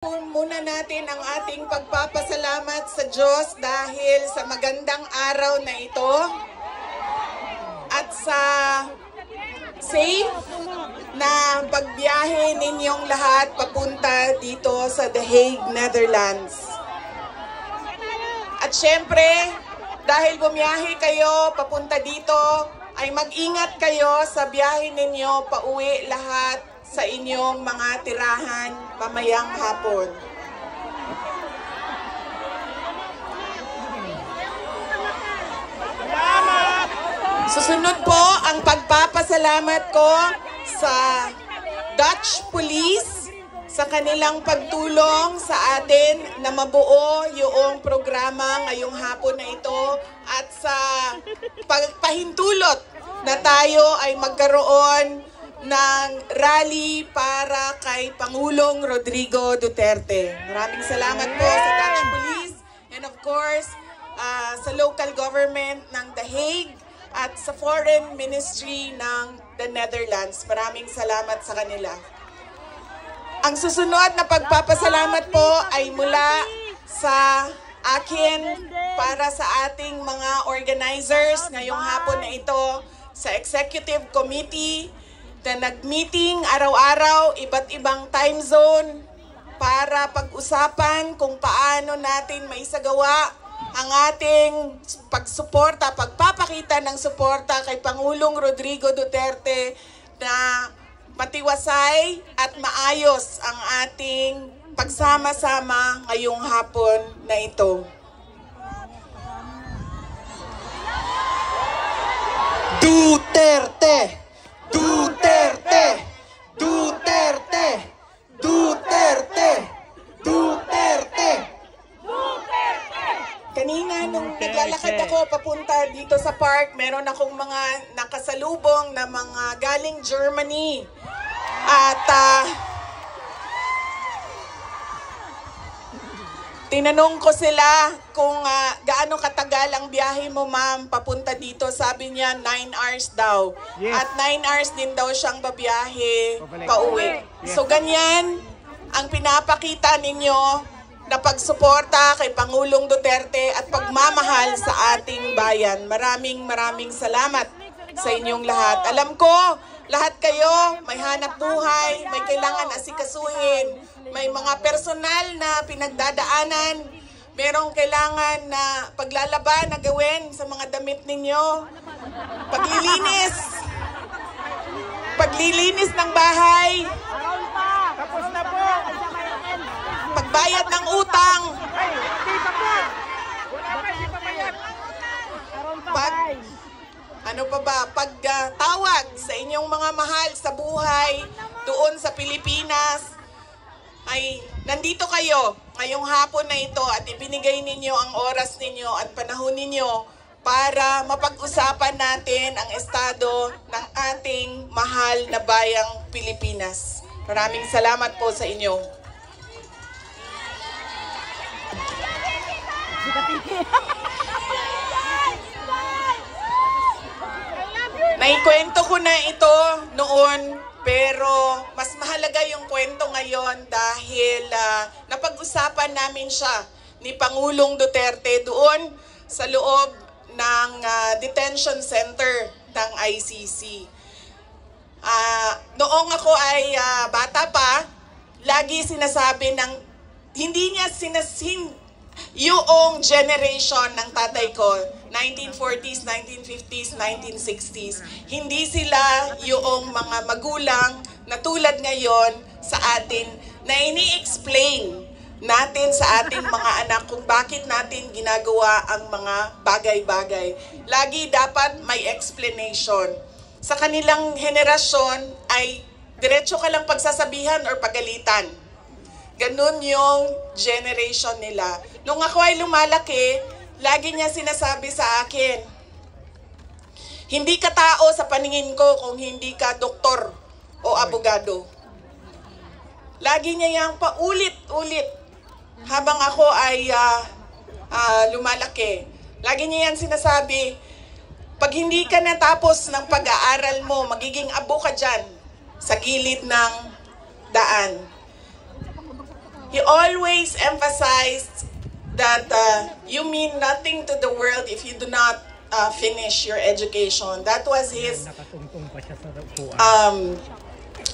Muna natin ang ating pagpapasalamat sa Diyos dahil sa magandang araw na ito at sa safe na pagbiyahe ninyong lahat papunta dito sa The Hague, Netherlands. At syempre, dahil bumiyahe kayo papunta dito, ay mag-ingat kayo sa biyahe ninyo pauwi lahat sa inyong mga tirahan mamayang hapon. Susunod po ang pagpapasalamat ko sa Dutch Police sa kanilang pagtulong sa atin na mabuo yung programa ngayong hapon na ito at sa pahintulot na tayo ay magkaroon ng rally para kay Pangulong Rodrigo Duterte. Maraming salamat po sa Dutch Police and of course sa local government ng The Hague at sa Foreign Ministry ng the Netherlands. Maraming salamat sa kanila. Ang susunod na pagpapasalamat po ay mula sa akin para sa ating mga organizers ngayong hapon na ito sa Executive Committee na nag-meeting araw-araw, iba't ibang time zone para pag-usapan kung paano natin maisagawa ang ating pagsuporta, pagpapakita ng suporta kay Pangulong Rodrigo Duterte na matiwasay at maayos ang ating pagsama-sama ngayong hapon na ito. Duterte! Duterte! Duterte! Duterte! Duterte! Duterte! Kanina nung naglalakad ako papunta dito sa park, meron akong mga nakasalubong na mga galing Germany. At tinanong ko sila kung gaano katagal ang biyahe mo, ma'am, papunta dito. Sabi niya 9 hours daw. Yes. At 9 hours din daw siyang babiyahe pauwi. So ganyan ang pinapakita ninyo na pagsuporta kay Pangulong Duterte at pagmamahal sa ating bayan. Maraming salamat sa inyong lahat. Alam ko, lahat kayo may hanap buhay, may kailangan asikasuhin, may mga personal na pinagdadaanan, merong kailangan na paglalaban na gawin sa mga damit ninyo, paglilinis ng bahay, pagbayad ng utang, pagtawag sa inyong mga mahal sa buhay doon sa Pilipinas, ay nandito kayo ngayong hapon na ito at ibinigay ninyo ang oras ninyo at panahon ninyo para mapag-usapan natin ang estado ng ating mahal na bayang Pilipinas. Maraming salamat po sa inyo. Naikwento ko na ito noon, pero mas mahalaga yung kwento ngayon dahil napag-usapan namin siya ni Pangulong Duterte doon sa loob ng detention center ng ICC. Noong ako ay bata pa, lagi sinasabi ng hindi niya yung generation ng tatay ko, 1940s, 1950s, 1960s, hindi sila yung mga magulang na tulad ngayon sa atin na ini-explain natin sa ating mga anak kung bakit natin ginagawa ang mga bagay-bagay. Lagi dapat may explanation. Sa kanilang henerasyon ay diretso ka lang pagsasabihan or pagalitan. Ganun yung generation nila. Nung ako ay lumalaki, lagi niya sinasabi sa akin, hindi ka tao sa paningin ko kung hindi ka doktor o abogado. Lagi niya yung paulit-ulit habang ako ay lumalaki. Lagi niya yan sinasabi, pag hindi ka natapos ng pag-aaral mo, magiging abo ka dyan sa gilid ng daan. he always emphasized that you mean nothing to the world if you do not finish your education. That was his,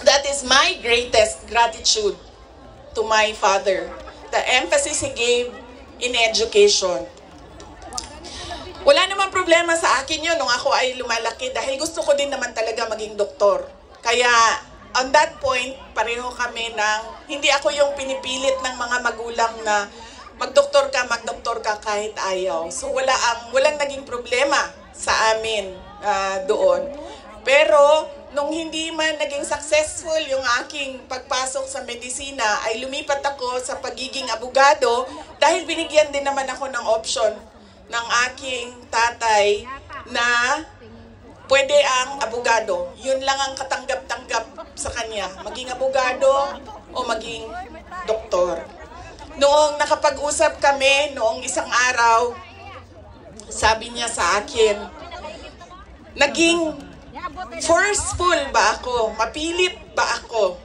that is my greatest gratitude to my father. The emphasis he gave in education. Wala namang problema sa akin yun nung ako ay lumalaki dahil gusto ko din naman talaga maging doktor. Kaya on that point, pareho kami ng, hindi ako yung pinipilit ng mga magulang na magdoktor ka kahit ayaw. So walang naging problema sa amin doon. Pero nung hindi man naging successful yung aking pagpasok sa medisina, ay lumipat ako sa pagiging abogado dahil binigyan din naman ako ng option ng aking tatay na pwede ang abogado. Yun lang ang katanggap-tanggap sa kanya. Maging abogado o maging doktor. Noong nakapag-usap kami, noong isang araw, sabi niya sa akin, naging forceful ba ako? Mapilit ba ako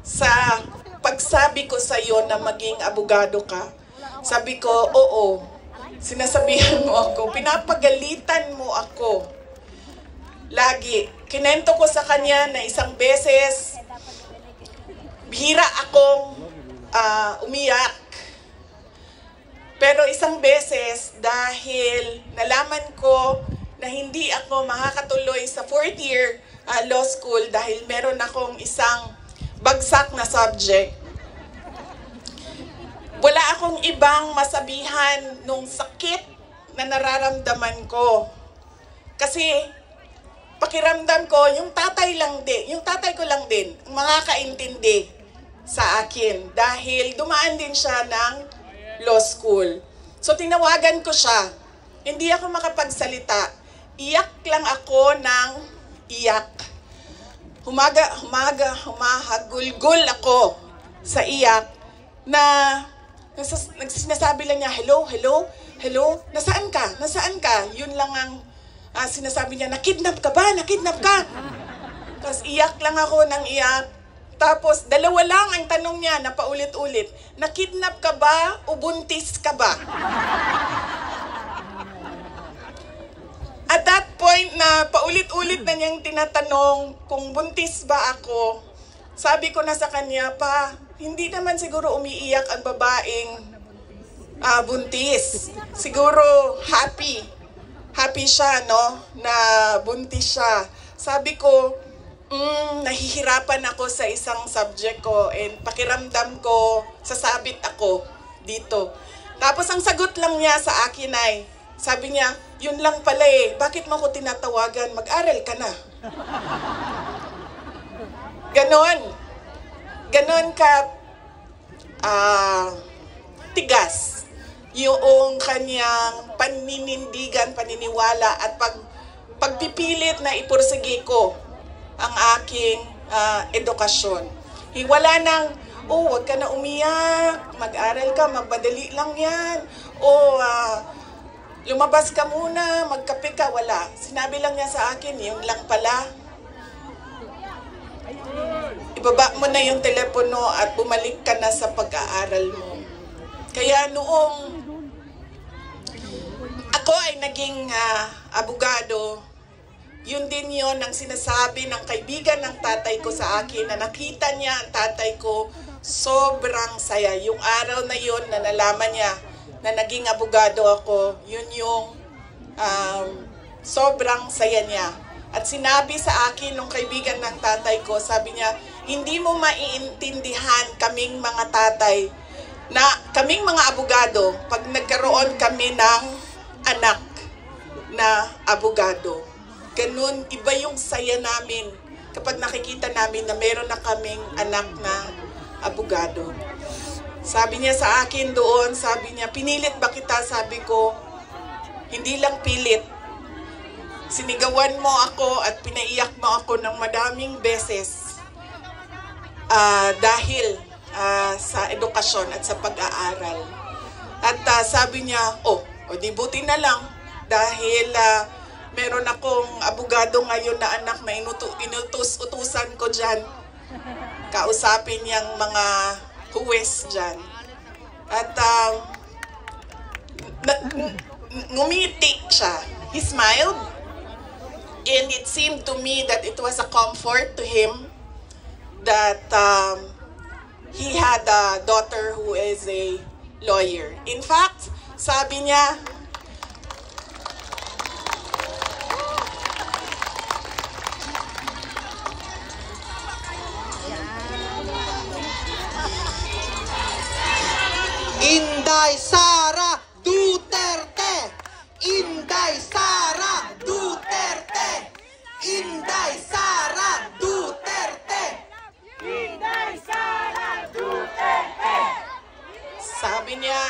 sa pagsabi ko sa iyo na maging abogado ka? Sabi ko, oo. Sinasabihan mo ako, pinapagalitan mo ako. Lagi. Kinento ko sa kanya na isang beses, bihira akong umiyak. Pero isang beses, dahil nalaman ko na hindi ako makakatuloy sa 4th year law school dahil meron akong isang bagsak na subject, wala akong ibang masabihan nung sakit na nararamdaman ko. Kasi pakiramdam ko, yung tatay ko lang din, ang makakaintindi sa akin. Dahil dumaan din siya ng law school. So tinawagan ko siya. Hindi ako makapagsalita. Iyak lang ako ng iyak. Humahagulgul ako sa iyak na sinasabi lang niya, hello, hello, hello, nasaan ka? Nasaan ka? Yun lang ang sinasabi niya, nakidnap ka ba? Nakidnap ka? Tapos iyak lang ako ng iyak. Tapos dalawa lang ang tanong niya na paulit-ulit, nakidnap ka ba o buntis ka ba? At that point na paulit-ulit na niyang tinatanong kung buntis ba ako, sabi ko na sa kanya, pa, hindi naman siguro umiiyak ang babaeng buntis. Siguro happy. Happy siya, no? Na buntis siya. Sabi ko, nahihirapan ako sa isang subject ko and pakiramdam ko, sasabit ako dito. Tapos ang sagot lang niya sa akin ay, sabi niya, yun lang pala eh, bakit mo ko tinatawagan? Mag-aral ka na. Ganon ka tigas yung kanyang paniniwala at pagpipilit na ipursige ko ang aking edukasyon. Wala nang, wag ka na umiyak, mag-aral ka, magmadali lang yan, lumabas ka muna, magkape ka, wala. Sinabi lang niya sa akin, yun lang pala. Ibaba mo na yung telepono at bumalik ka na sa pag-aaral mo. Kaya noong ako ay naging abogado, yun din yun ang sinasabi ng kaibigan ng tatay ko sa akin na nakita niya ang tatay ko, sobrang saya. Yung araw na yun na nalaman niya na naging abogado ako, yun yung sobrang saya niya. At sinabi sa akin nung kaibigan ng tatay ko, sabi niya, hindi mo maiintindihan kaming mga tatay na kaming mga abogado pag nagkaroon kami ng anak na abogado. Ganun, iba yung saya namin kapag nakikita namin na meron na kaming anak na abogado. Sabi niya sa akin doon, sabi niya, pinilit ba kita? Sabi ko, hindi lang pilit. Sinigawan mo ako at pinaiyak mo ako ng madaming beses dahil sa edukasyon at sa pag-aaral. At sabi niya, di buti na lang dahil meron akong abogado ngayon na anak na inutus-utusan ko dyan. Kausapin niyang mga huwes dyan. At ngumiti siya. He smiled. And it seemed to me that it was a comfort to him that he had a daughter who is a lawyer. In fact, sabi niya, Inday Sara Duterte! Inday Sara Duterte! Inday Sara Duterte! Inday Sara Duterte! sabi niya,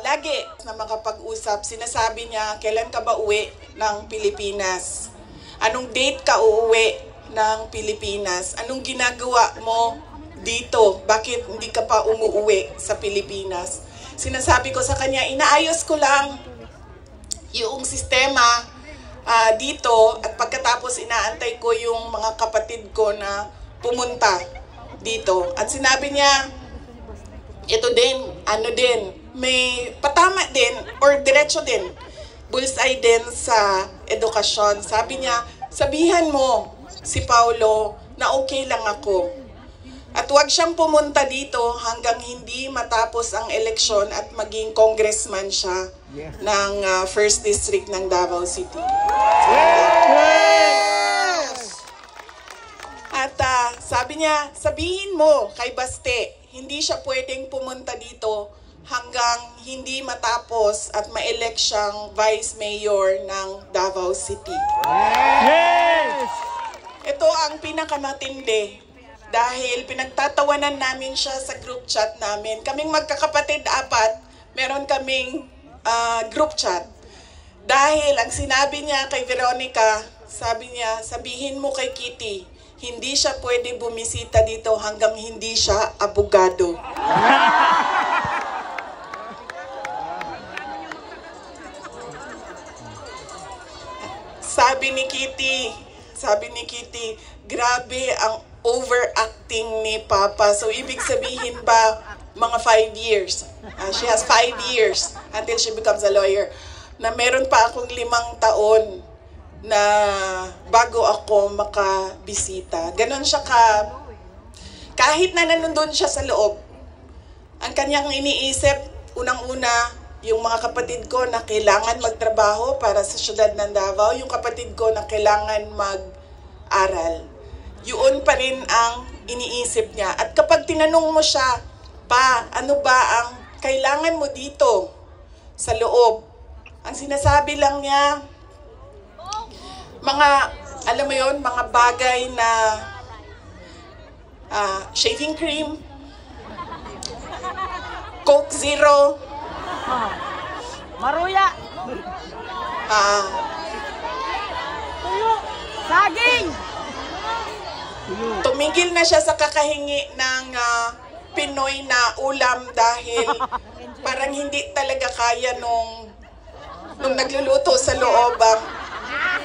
lagi na makapag-usap, sinasabi niya, kailan ka ba uwi ng Pilipinas? Anong date ka uuwi ng Pilipinas? Anong ginagawa mo dito? Bakit hindi ka pa umuwi sa Pilipinas? Sinasabi ko sa kanya, inaayos ko lang yung sistema dito at pagkatapos inaantay ko yung mga kapatid ko na pumunta dito. At sinabi niya, ito din, may patama din or diretso din, bullseye din sa edukasyon. Sabi niya, sabihan mo si Paulo na okay lang ako. At huwag siyang pumunta dito hanggang hindi matapos ang eleksyon at maging congressman siya ng 1st District ng Davao City. At sabi niya, sabihin mo kay Baste, hindi siya pwedeng pumunta dito hanggang hindi matapos at ma-elect siyang Vice Mayor ng Davao City. Ito ang pinakamatindi. Dahil pinagtatawanan namin siya sa group chat namin. Kaming magkakapatid 4, meron kaming group chat. Dahil ang sinabi niya kay Veronica, sabi niya, sabihin mo kay Kitty, hindi siya pwede bumisita dito hanggang hindi siya abogado. Sabi ni Kitty, grabe ang overacting ni Papa. So, ibig sabihin ba, mga 5 years. She has 5 years until she becomes a lawyer. Na meron pa akong 5 taon na bago ako makabisita. Ganon siya kahit na nandun siya sa loob, ang kanyang iniisip, unang-una, yung mga kapatid ko na kailangan magtrabaho para sa syudad ng Davao, yung kapatid ko na kailangan mag-aral. Yun pa rin ang iniisip niya. At kapag tinanong mo siya, pa, ano ba ang kailangan mo dito sa loob? Ang sinasabi lang niya, alam mo yun, mga bagay na shaving cream, Coke Zero, Maruya! Saging! tumigil na siya sa kakahingi ng Pinoy na ulam dahil parang hindi talaga kaya nung nagluluto sa loob ang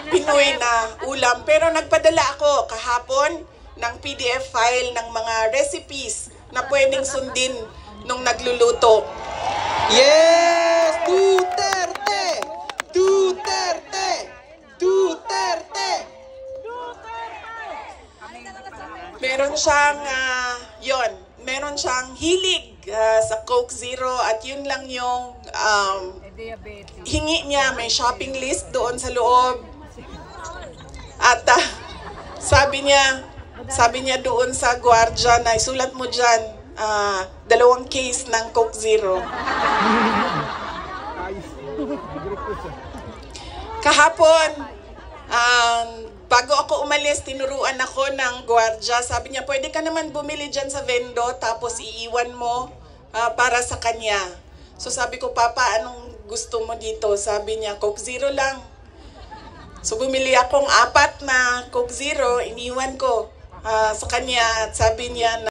Pinoy na ulam. Pero nagpadala ako kahapon ng PDF file ng mga recipes na pwedeng sundin nung nagluluto. Yes! Duterte! Duterte! Duterte! Meron siyang hilig sa Coke Zero at yun lang yung hingi niya. May shopping list doon sa loob. At sabi niya doon sa gwardiya na isulat mo dyan, 2 case ng Coke Zero. Kahapon, bago ako umalis, tinuruan ako ng gwardiya. Sabi niya, pwede ka naman bumili dyan sa vendo, tapos iiwan mo para sa kanya. So sabi ko, Papa, anong gusto mo dito? Sabi niya, Coke Zero lang. So bumili akong 4 na Coke Zero, iniwan ko sa kanya at sabi niya na